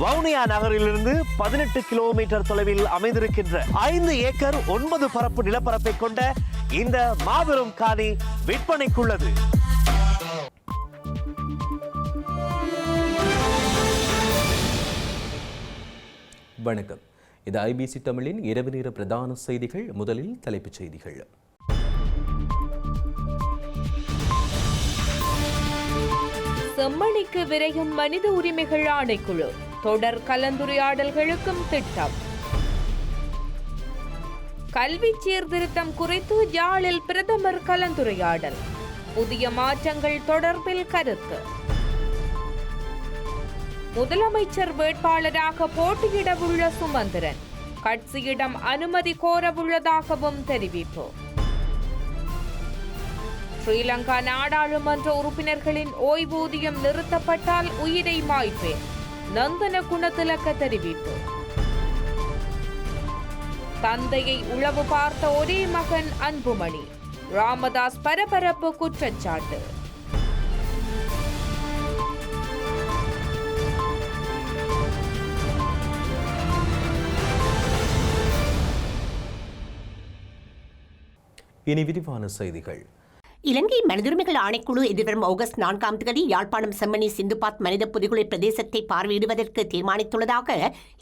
வவுனியா நகரிலிருந்து 18 கிலோமீட்டர் தொலைவில் அமைந்திருக்கின்ற 5 ஏக்கர் 9 பரப்பு நிலப்பரப்பை கொண்ட இந்த மாபெரும் காணி விற்பனைக்குள்ளது. வணக்கம். இது ஐபிசி தமிழின் இரவு நேர பிரதான செய்திகள். முதலில் தலைப்புச் செய்திகள். செம்மணிக்கு விரையும் மனித உரிமைகள் ஆணைக்குழு, தொடர் கலந்துரையாடல்களுக்கும் திட்டம். கல்வி சீர்திருத்தம் குறித்து யாழில் பிரதமர் கலந்துரையாடல், புதிய மாற்றங்கள் தொடர்பில் கருத்து. முதலமைச்சர் வேட்பாளராக போட்டியிடவுள்ள சுமந்திரன் கட்சியிடம் அனுமதி கோரவுள்ளதாகவும் தெரிவிப்பு. ஸ்ரீலங்கா நாடாளுமன்ற உறுப்பினர்களின் ஓய்வூதியம் நிறுத்தப்பட்டால் உயிரை மாய்ப்பேன், நந்தன குணத்திலக்க தெரிவிப்பு. தந்தையை உளவு பார்த்த ஒரே மகன் அன்புமணி, ராமதாஸ் பரபரப்பு குற்றச்சாட்டு. இனி விரிவான செய்திகள். இலங்கை மனிதுரிமைகள் ஆணைக்குழு எதிர்வரும் ஆகஸ்ட் 4ஆம் தேதி யாழ்ப்பாணம் செம்மணி சிந்துபாத் மனித புதைகுழி பிரதேசத்தை பார்வையிடுவதற்கு தீர்மானித்துள்ளதாக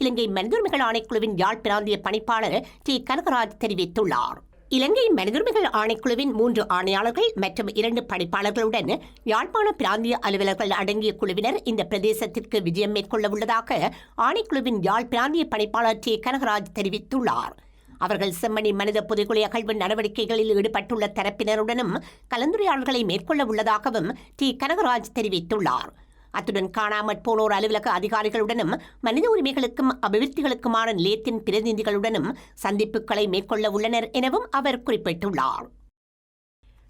இலங்கை மனிதுரிமைகள் ஆணைக்குழுவின் யாழ் பிராந்திய பணிப்பாளர் டி கனகராஜ் தெரிவித்துள்ளார். இலங்கை மனிதுரிமைகள் ஆணைக்குழுவின் 3 ஆணையாளர்கள் மற்றும் 2 பணிப்பாளர்களுடன் யாழ்ப்பாண பிராந்திய அலுவலர்கள் அடங்கிய குழுவினர் இந்த பிரதேசத்திற்கு விஜயம் மேற்கொள்ள உள்ளதாக ஆணைக்குழுவின் யாழ் பிராந்திய பணிப்பாளர் டி கனகராஜ் தெரிவித்துள்ளார். அவர்கள் செம்மணி மனித புதைகுழி அகழ்வு நடவடிக்கைகளில் ஈடுபட்டுள்ள தரப்பினருடனும் கலந்துரையாடல்களை மேற்கொள்ள உள்ளதாகவும் டி கனகராஜ் தெரிவித்துள்ளார். அத்துடன் காணாமற் போனோர் அலுவலக அதிகாரிகளுடனும் மனித உரிமைகளுக்கும் அபிவிருத்திகளுக்குமான நிலையத்தின் பிரதிநிதிகளுடனும் சந்திப்புகளை மேற்கொள்ள உள்ளனர் எனவும் அவர் குறிப்பிட்டுள்ளார்.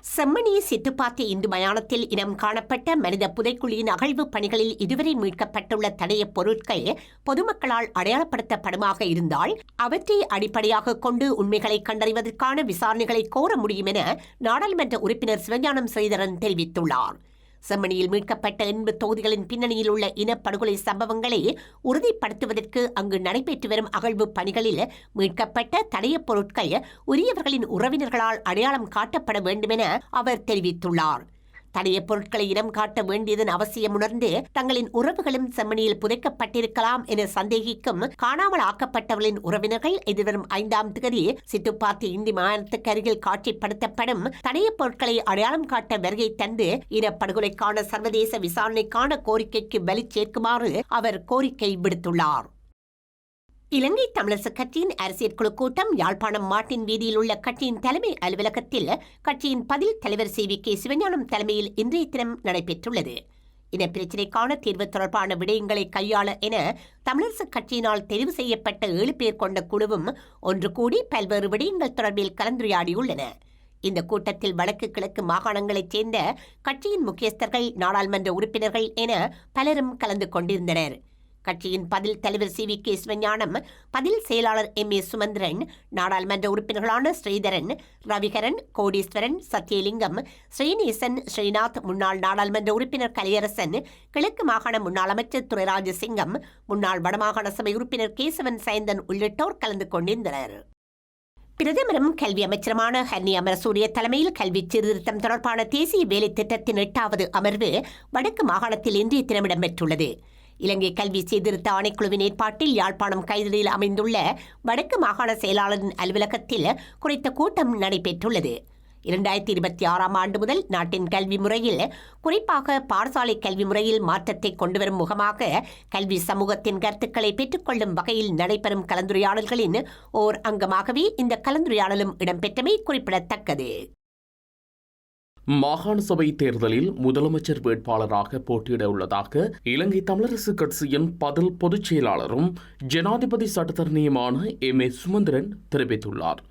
செம்மணி சித்துப்பாத்தி இந்து மயானத்தில் இனம் காணப்பட்ட மனித புதைக்குழியின் அகழ்வு பணிகளில் இதுவரை மீட்கப்பட்டுள்ள தடயப் பொருட்கள் பொதுமக்களால் அடையாளப்படுத்தப்படுமாக இருந்தால் அவற்றை அடிப்படையாக கொண்டு உண்மைகளை கண்டறிவதற்கான விசாரணைகளை கோர முடியும் என நாடாளுமன்ற உறுப்பினர் சிவஞானம் ஸ்ரீதரன் தெரிவித்துள்ளார். செம்மணியில் மீட்கப்பட்ட 80 தொகுதிகளின் பின்னணியில் உள்ள இனப்படுகொலை சம்பவங்களை உறுதிப்படுத்துவதற்கு அங்கு நடைபெற்று வரும் அகழ்வு பணிகளில் மீட்கப்பட்ட தடயப் பொருட்கள் உரியவர்களின் உறவினர்களால் அடையாளம் காட்டப்பட வேண்டும் என அவர் தெரிவித்துள்ளார். தடயப் பொருட்களை இனம் காட்ட வேண்டியதன் அவசியம் உணர்ந்து தங்களின் உறவுகளும் செம்மணியில் புதைக்கப்பட்டிருக்கலாம் என சந்தேகிக்கும் காணாமல் ஆக்கப்பட்டவர்களின் உறவினர்கள் எதிர்வரும் 5ஆம் தேதி சித்துப்பாத்தி இந்தி மாநிலத்துக்கு அருகில் காட்சிப்படுத்தப்படும் தடயப் பொருட்களை அடையாளம் காட்ட வருகை தந்து இனப்படுகொலைக்கான சர்வதேச விசாரணைக்கான கோரிக்கைக்கு வலி சேர்க்குமாறு அவர் கோரிக்கை விடுத்துள்ளார். இலங்கை தமிழரசு கட்சியின் அரசியல் குழு கூட்டம் யாழ்ப்பாணம் மாட்டின் வீதியில் உள்ள கட்சியின் தலைமை அலுவலகத்தில் கட்சியின் பதில் தலைவர் CVK சிவஞானம் தலைமையில் இன்றைய தினம் நடைபெற்றுள்ளது. இனப்பிரச்சினைக்கான தீர்வு தொடர்பான விடயங்களை கையாள என தமிழரசு கட்சியினால் தெரிவு செய்யப்பட்ட 7 பேர் கொண்ட குழுவும் ஒன்று கூடி பல்வேறு விடயங்கள் தொடர்பில் கலந்துரையாடியுள்ளன. இந்த கூட்டத்தில் வடக்கு கிழக்கு மாகாணங்களைச் சேர்ந்த கட்சியின் முக்கியஸ்தர்கள், நாடாளுமன்ற உறுப்பினர்கள் என பலரும் கலந்து கொண்டிருந்தனர். கட்சியின் பதில் தலைவர் CVK சிவஞானம், பதில் செயலாளர் MA சுமந்திரன், நாடாளுமன்ற உறுப்பினர்களான ஸ்ரீதரன், ரவிகரன், கோடீஸ்வரன், சத்தியலிங்கம், ஸ்ரீநேசன், ஸ்ரீநாத், முன்னாள் நாடாளுமன்ற உறுப்பினர் கலியரசன், கிழக்கு மாகாண முன்னாள் அமைச்சர் துரைராஜசிங்கம், முன்னாள் வடமாகாண சபை உறுப்பினர் கேசவன் சயந்தன் உள்ளிட்டோர் கலந்து கொண்டிருந்தனர். பிரதமரும் கல்வி அமைச்சருமான ஹன்னி அமரசூரிய தலைமையில் கல்வி சீர்திருத்தம் தொடர்பான தேசிய வேலை திட்டத்தின் 8வது அமர்வு வடக்கு மாகாணத்தில் இன்றைய தினம் இடம்பெற்றுள்ளது. இலங்கை கல்வி சீர்திருத்த ஆணைக்குழுவின் ஏற்பாட்டில் யாழ்ப்பாணம் கைதடியில் அமைந்துள்ள வடக்கு மாகாண செயலாளரின் அலுவலகத்தில் குறித்த கூட்டம் நடைபெற்றுள்ளது. 2026ஆம் ஆண்டு முதல் நாட்டின் கல்வி முறையில், குறிப்பாக பாடசாலை கல்வி முறையில் மாற்றத்தை கொண்டுவரும் முகமாக கல்வி சமூகத்தின் கருத்துக்களை பெற்றுக்கொள்ளும் வகையில் நடைபெறும் கலந்துரையாடல்களின் ஓர் அங்கமாகவே இந்த கலந்துரையாடலும் இடம்பெற்றமை குறிப்பிடத்தக்கது. மாகாண சபை தேர்தலில் முதலமைச்சர் வேட்பாளராக போட்டியிட உள்ளதாக இலங்கை தமிழரசு கட்சியின் பதில் பொதுச் செயலாளரும் ஜனாதிபதி சட்டத்தரணியுமான MA சுமந்திரன் தெரிவித்துள்ளார்.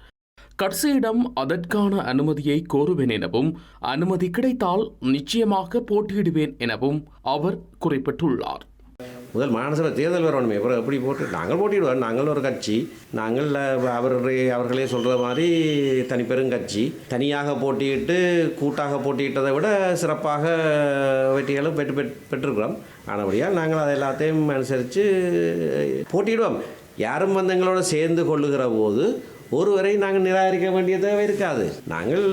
கட்சியிடம் அதற்கான அனுமதியை கோருவேன் எனவும் அனுமதி கிடைத்தால் நிச்சயமாக போட்டியிடுவேன் எனவும் அவர் குறிப்பிட்டுள்ளார். முதல் மாநில தேர்தல் வரணுமே, அப்புறம் எப்படி போட்டு நாங்கள் போட்டிடுவோம். நாங்கள் ஒரு கட்சி, நாங்கள் அவர்களே சொல்கிற மாதிரி தனிப்பெருங்கட்சி, தனியாக போட்டியிட்டு கூட்டாக போட்டியிட்டதை விட சிறப்பாக வெற்றிகளும் பெற்றிருக்கிறோம். ஆனபடியால் நாங்கள் அதை எல்லாத்தையும் அனுசரித்து போட்டியிடுவோம். யாரும் வந்து எங்களோட சேர்ந்து கொள்ளுகிற போது ஒருவரை நாங்கள் நிராகரிக்க வேண்டிய தேவை இருக்காது. நாங்கள்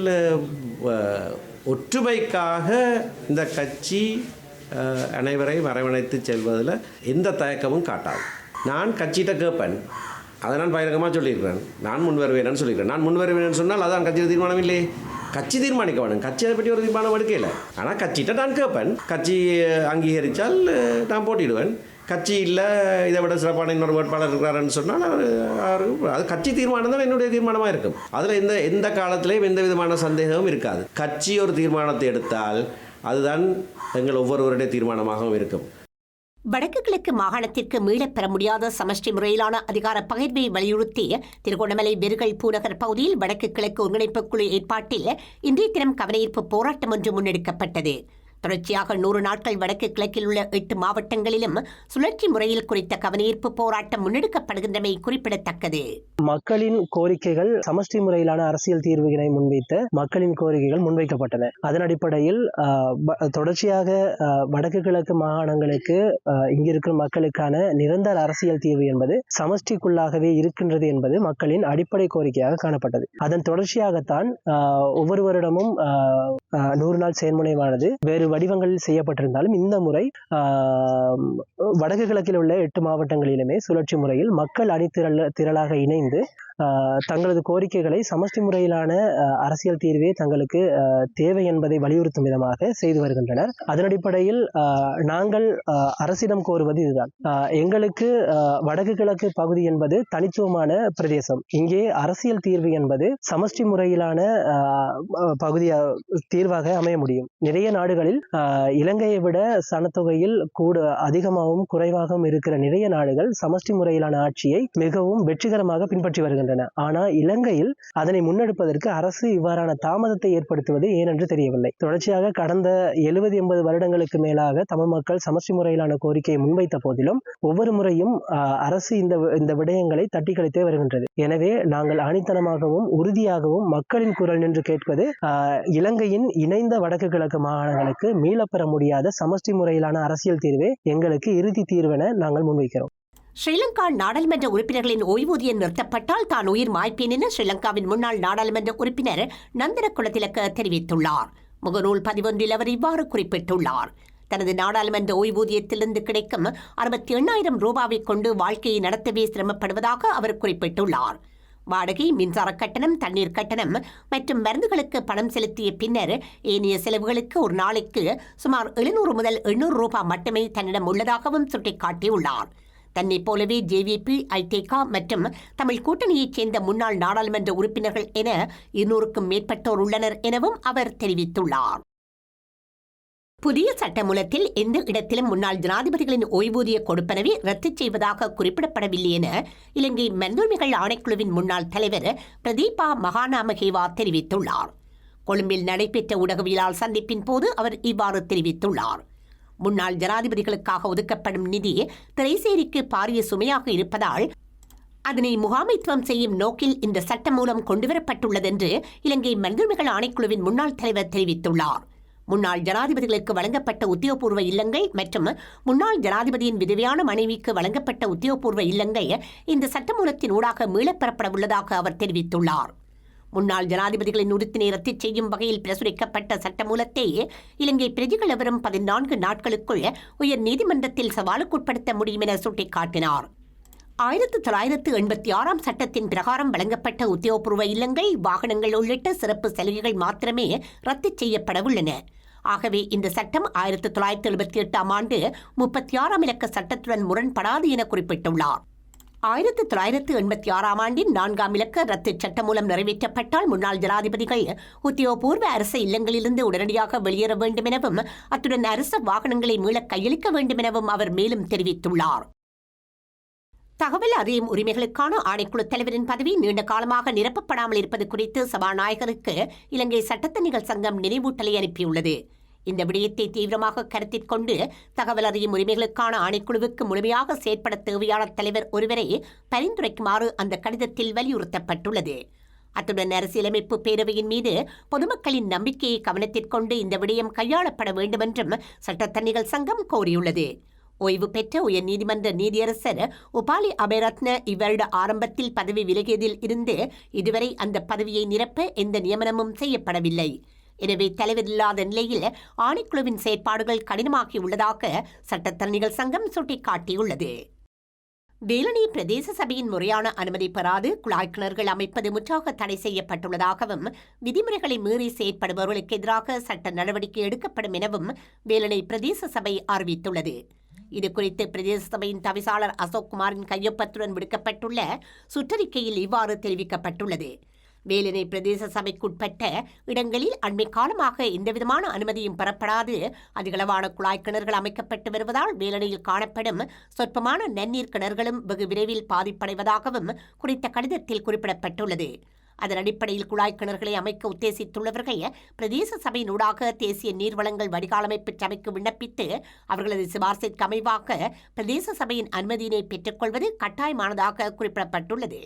ஒற்றுமைக்காக இந்த கட்சி அனைவரையும் அரவணைத்து செல்வதில் எந்த தயக்கமும் காட்டாது. நான் கட்சிகிட்ட கேட்பேன், அதை நான் பகிரங்கமாக சொல்லியிருக்கிறேன். நான் முன் வருவேன்னு சொல்லியிருக்கிறேன். நான் முன் வருவேன்னு சொன்னால் அதான் கட்சியில் தீர்மானம் இல்லையே. கட்சி தீர்மானிக்க வேணும். கட்சி அதை பற்றி ஒரு தீர்மானம் எடுக்கல. ஆனால் கட்சிகிட்ட நான் கேட்பேன். கட்சி அங்கீகரித்தால் நான் போட்டிடுவேன். கட்சி இல்லை, இதை விட சிறப்பான இன்னொரு வேட்பாளர் இருக்கிறாருன்னு சொன்னால் அது கட்சி தீர்மானம் தான் என்னுடைய தீர்மானமாக இருக்கும். அதில் எந்த காலத்திலையும் எந்த விதமான சந்தேகமும் இருக்காது. கட்சி ஒரு தீர்மானத்தை எடுத்தால் அதுதான் எங்கள் ஒவ்வொருவருடைய தீர்மானமாகவும் இருக்கும். வடக்கு கிழக்கு மாகாணத்திற்கு மீளப் பெற முடியாத சமஷ்டி முறையிலான அதிகார பகிர்வை வலியுறுத்தி திருகோணமலை வெறுகல் பூநகர் பகுதியில் வடக்கு கிழக்கு ஒருங்கிணைப்பு குழு ஏற்பாட்டில் இன்றைய தினம் கவனஈர்ப்பு போராட்டம் ஒன்று முன்னெடுக்கப்பட்டது. தொடர்ச்சியாக 100 நாட்கள் வடக்கு கிழக்கில் உள்ள 8 மாவட்டங்களிலும் சுழற்சி முறையில் குறித்த கவனஈர்ப்பு போராட்டம் முன்னெடுக்கப்படுகின்றமை குறிப்பிடத்தக்கது. மக்களின் கோரிக்கைகள் சமஷ்டி முறையிலான அரசியல் தீர்வுகளை முன்வைத்த மக்களின் கோரிக்கைகள் முன்வைக்கப்பட்டன. அதன் அடிப்படையில் தொடர்ச்சியாக வடக்கு கிழக்கு மாகாணங்களுக்கு இங்கிருக்கும் மக்களுக்கான நிரந்தர அரசியல் தீர்வு என்பது சமஷ்டிக்குள்ளாகவே இருக்கின்றது என்பது மக்களின் அடிப்படை கோரிக்கையாக காணப்பட்டது. அதன் தொடர்ச்சியாகத்தான் ஒவ்வொரு வருடமும் 100 நாள் செயல்முனைவானது வேறு வடிவங்களில் செய்யப்பட்டிருந்தாலும் இந்த முறை வடக்கு கிழக்கில் உள்ள 8 மாவட்டங்களிலுமே சுழற்சி முறையில் மக்கள் திரளாக இணைந்து தங்களது கோரிக்கைகளை சமஷ்டி முறையிலான அரசியல் தீர்வே தங்களுக்கு தேவை என்பதை வலியுறுத்தும் விதமாக செய்து வருகின்றனர். அதன் அடிப்படையில் நாங்கள் அரசிடம் கோருவது இதுதான். எங்களுக்கு வடக்கு கிழக்கு பகுதி என்பது தனித்துவமான பிரதேசம். இங்கே அரசியல் தீர்வு என்பது சமஷ்டி முறையிலான தீர்வாக அமைய முடியும். நிறைய நாடுகளில் இலங்கையை விட சனத்தொகையில் அதிகமாகவும் குறைவாகவும் இருக்கிற நிறைய நாடுகள் சமஷ்டி முறையிலான ஆட்சியை மிகவும் வெற்றிகரமாக பின்பற்றி வருகின்றன. ஆனால் இலங்கையில் அதனை முன்னெடுப்பதற்கு அரசு இவ்வாறான தாமதத்தை ஏற்படுத்துவது ஏனென்று தெரியவில்லை. தொடர்ச்சியாக கடந்த 70-80 வருடங்களுக்கு மேலாக தமிழ் மக்கள் சமஷ்டி முறையிலான கோரிக்கையை முன்வைத்த போதிலும் ஒவ்வொரு முறையும் அரசு இந்த விடயங்களை தட்டி கழித்தே வருகின்றது. எனவே நாங்கள் ஆணித்தனமாகவும் உறுதியாகவும் மக்களின் குரல் நின்று கேட்பது இலங்கையின் இணைந்த வடக்கு கிழக்கு மாகாணங்களுக்கு மீளப்பெற முடியாத சமஷ்டி முறையிலான அரசியல் தீர்வே எங்களுக்கு இறுதி தீர்வென நாங்கள் முன்வைக்கிறோம். ஸ்ரீலங்கா நாடாளுமன்ற உறுப்பினர்களின் ஓய்வூதியம் நிறுத்தப்பட்டால் தான் உயிர் மாய்ப்பேன் என ஸ்ரீலங்காவின் முன்னாள் நாடாளுமன்ற உறுப்பினர் நந்தன குலதிலக்க தெரிவித்துள்ளார். முகநூல் பதிவொன்றில் அவர் இவ்வாறு குறிப்பிட்டுள்ளார். தனது நாடாளுமன்ற ஓய்வூதியத்திலிருந்து கிடைக்கும் 68,000 ரூபாவை கொண்டு வாழ்க்கையை நடத்தவே சிரமப்படுவதாக அவர் குறிப்பிட்டுள்ளார். வாடகை, மின்சார கட்டணம், தண்ணீர் கட்டணம் மற்றும் மருந்துகளுக்கு பணம் செலுத்திய பின்னர் ஏனைய செலவுகளுக்கு ஒரு நாளைக்கு சுமார் 700 முதல் 800 ரூபாய் மட்டுமே தன்னிடம் உள்ளதாகவும் சுட்டிக்காட்டியுள்ளார். தன்னை போலவே ஜேவிபி, ஐதேகா மற்றும் தமிழ் கூட்டணியைச் சேர்ந்த முன்னாள் நாடாளுமன்ற உறுப்பினர்கள் என 200க்கும் மேற்பட்டோர் உள்ளனர் எனவும் அவர் தெரிவித்துள்ளார். புதிய சட்டமூலத்தில் எந்த இடத்திலும் முன்னாள் ஜனாதிபதிகளின் ஓய்வூதிய கொடுப்பனவை ரத்து செய்வதாக குறிப்பிடப்படவில்லை என இலங்கை மனிதுரிமைகள் ஆணைக்குழுவின் முன்னாள் தலைவர் பிரதீபா மகாநாமகேவா தெரிவித்துள்ளார். கொழும்பில் நடைபெற்ற ஊடகவியலாளர் சந்திப்பின் போது அவர் இவ்வாறு தெரிவித்துள்ளார். முன்னாள் ஜனாதிபதிகளுக்காக ஒதுக்கப்படும் நிதி திரைசேரிக்கு பாரிய சுமையாக இருப்பதால் அதனை முகாமைத்துவம் செய்யும் நோக்கில் இந்த சட்டம் மூலம் கொண்டுவரப்பட்டுள்ளது என்று இலங்கை மனிதுரிமைகள் ஆணைக்குழுவின் முன்னாள் தலைவர் தெரிவித்துள்ளார். முன்னாள் ஜனாதிபதிகளுக்கு வழங்கப்பட்ட உத்தியோகபூர்வ இல்லங்கள் மற்றும் முன்னாள் ஜனாதிபதியின் விதவையான மனைவிக்கு வழங்கப்பட்ட உத்தியோகபூர்வ இல்லங்கள் இந்த சட்டமூலத்தின் ஊடாக மீளப்பெறப்பட உள்ளதாக அவர் தெரிவித்துள்ளார். முன்னாள் ஜனாதிபதிகளின் உறுப்பினை ரத்து செய்யும் வகையில் பிரசுரிக்கப்பட்ட சட்டமூலத்தை இலங்கை பிரஜைகள் வரும் 14 நாட்களுக்குள் உயர் நீதிமன்றத்தில் சவாலுக்குட்படுத்த முடியும் என சுட்டிக்காட்டினார். 1986 சட்டத்தின் பிரகாரம் வழங்கப்பட்ட உத்தியோகபூர்வ இல்லங்கள், வாகனங்கள் உள்ளிட்ட சிறப்பு சலுகைகள் மாத்திரமே ரத்து செய்யப்பட உள்ளன. ஆகவே இந்த சட்டம் 1978 ஆண்டு 36 இலக்க சட்டத்துடன் முரண்படாது என குறிப்பிட்டுள்ளார். 1986 ஆண்டின் 4 இலக்க ரத்து சட்டம் மூலம் நிறைவேற்றப்பட்டால் முன்னாள் ஜனாதிபதிகள் உத்தியோகபூர்வ அரசு இல்லங்களிலிருந்து உடனடியாக வெளியேற வேண்டும் எனவும் அத்துடன் அரசு வாகனங்களை மீள கையளிக்க வேண்டும் எனவும் அவர் மேலும் தெரிவித்துள்ளார். தகவல் அறியும் உரிமைகளுக்கான ஆணைக்குழு தலைவரின் பதவி நீண்ட காலமாக நிரப்பப்படாமல் இருப்பது குறித்து சபாநாயகருக்கு இலங்கை சட்டத்தணிகள் சங்கம் நினைவூட்டலை அனுப்பியுள்ளது. இந்த விடயத்தை தீவிரமாக கருத்தில் கொண்டு தகவல் அறியும் உரிமைகளுக்கான ஆணைக்குழுவுக்கு முழுமையாக செயற்பட தேவையான தலைவர் ஒருவரை பரிந்துரைக்குமாறு அந்த கடிதத்தில் வலியுறுத்தப்பட்டுள்ளது. அத்துடன் அரசியலமைப்பு பேரவையின் மீது பொதுமக்களின் நம்பிக்கையை கவனத்திற்கொண்டு இந்த விடயம் கையாளப்பட வேண்டுமென்றும் சட்டத்தரணிகள் சங்கம் கோரியுள்ளது. ஓய்வு பெற்ற உயர் நீதிமன்ற நீதியரசர் உபாலி அபேரத்ன இவ்வருட ஆரம்பத்தில் பதவி விலகியதில் இருந்து இதுவரை அந்த பதவியை நிரப்ப எந்த நியமனமும் செய்யப்படவில்லை. எனவே தலைவர் இல்லாத நிலையில் ஆணைக்குழுவின் செயற்பாடுகள் கடினமாகியுள்ளதாக சட்டத்தரணிகள் சங்கம் சுட்டிக்காட்டியுள்ளது. வேலணை பிரதேச சபையின் முறையான அனுமதி பெறாது குழாய் கிணறுகள் அமைப்பது முற்றாக தடை செய்யப்பட்டுள்ளதாகவும் விதிமுறைகளை மீறி செயற்படுபவர்களுக்கு எதிராக சட்ட நடவடிக்கை எடுக்கப்படும் எனவும் வேலணை பிரதேச சபை அறிவித்துள்ளது. இதுகுறித்து பிரதேச சபையின் தவிசாளர் அசோக் குமாரின் கையொப்பத்துடன் விடுக்கப்பட்டுள்ள சுற்றறிக்கையில் இவ்வாறு தெரிவிக்கப்பட்டுள்ளது. வேலணை பிரதேச சபைக்குட்பட்ட இடங்களில் அண்மை காலமாக எந்தவிதமான அனுமதியும் பெறப்படாது அதிகளவான குழாய் கிணறுகள் அமைக்கப்பட்டு வருவதால் வேலணையில் காணப்படும் சொற்பமான நன்னீர் கிணறுகளும் வெகு விரைவில் பாதிப்படைவதாகவும் குறித்த கடிதத்தில் குறிப்பிடப்பட்டுள்ளது. அதன் அடிப்படையில் குழாய் கிணறுகளை அமைக்க உத்தேசித்துள்ளவர்கள் பிரதேச சபையினூடாக தேசிய நீர்வளங்கள் வடிகாலமைப்பு சபைக்கு விண்ணப்பித்து அவர்களது சிபார்சிற்கு அமைவாக பிரதேச சபையின் அனுமதியினை பெற்றுக்கொள்வது கட்டாயமானதாக குறிப்பிடப்பட்டுள்ளது.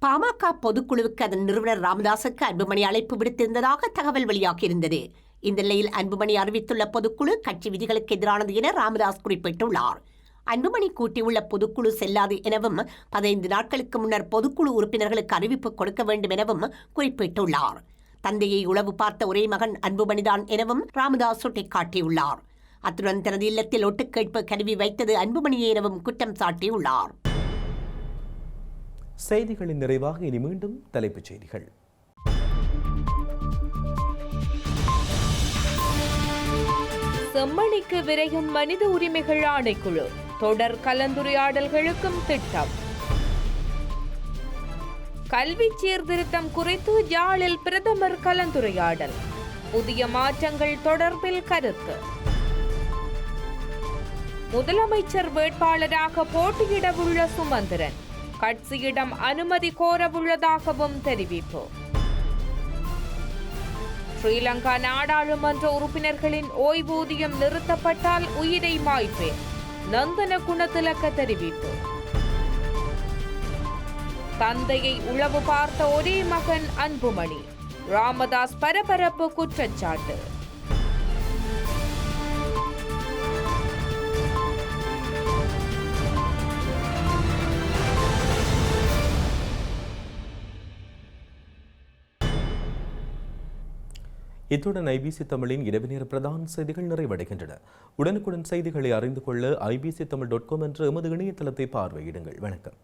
பாமக பொதுக்குழுவுக்கு அதன் நிறுவனர் ராமதாசுக்கு அன்புமணி அழைப்பு விடுத்திருந்ததாக தகவல் வெளியாகியிருந்தது. இந்த நிலையில் அன்புமணி அறிவித்துள்ள பொதுக்குழு கட்சி விதிகளுக்கு எதிரானது என ராமதாஸ் குறிப்பிட்டுள்ளார். அன்புமணி கூட்டியுள்ள பொதுக்குழு செல்லாது எனவும் 15 நாட்களுக்கு முன்னர் பொதுக்குழு உறுப்பினர்களுக்கு அறிவிப்பு கொடுக்க வேண்டும் எனவும் குறிப்பிட்டுள்ளார். தந்தையை உளவு பார்த்த ஒரே மகன் அன்புமணிதான் எனவும் ராமதாஸ் சுட்டிக்காட்டியுள்ளார். அத்துடன் தனது இல்லத்தில் ஒட்டுக்கேட்பு கருவி வைத்தது அன்புமணியே எனவும் குற்றம் சாட்டியுள்ளார். செய்திகளின் நிறைவாக இனி மீண்டும் தலைப்புச் செய்திகள். செம்மணிக்கு விரையும் மனித உரிமைகள் ஆணைக்குழு, தொடர் கலந்துரையாடல்களுக்கும் திட்டம். கல்வி சீர்திருத்தம் குறித்து யாழில் பிரதமர் கலந்துரையாடல், புதிய மாற்றங்கள் தொடர்பில் கருத்து. முதலமைச்சர் வேட்பாளராக போட்டியிடவுள்ள சுமந்திரன் கட்சியிடம் அனுமதி கோரவுள்ளதாகவும் தெரிவிப்பு. ஸ்ரீலங்கா நாடாளுமன்ற உறுப்பினர்களின் ஓய்வூதியம் நிறுத்தப்பட்டால் உயிரை மாய்ப்பேன், நந்தன குணத்திலக்க தெரிவிப்பு. தந்தையை உளவு பார்த்த ஒரே மகன் அன்புமணி, ராமதாஸ் பரபரப்பு குற்றச்சாட்டு. இத்துடன் ஐபிசி தமிழின் இரவு நேர பிரதான செய்திகள் நிறைவடைகின்றன. உடனுக்குடன் செய்திகளை அறிந்து கொள்ள ibctamil.com என்ற எமது இணையதளத்தை பார்வையிடுங்கள். வணக்கம்.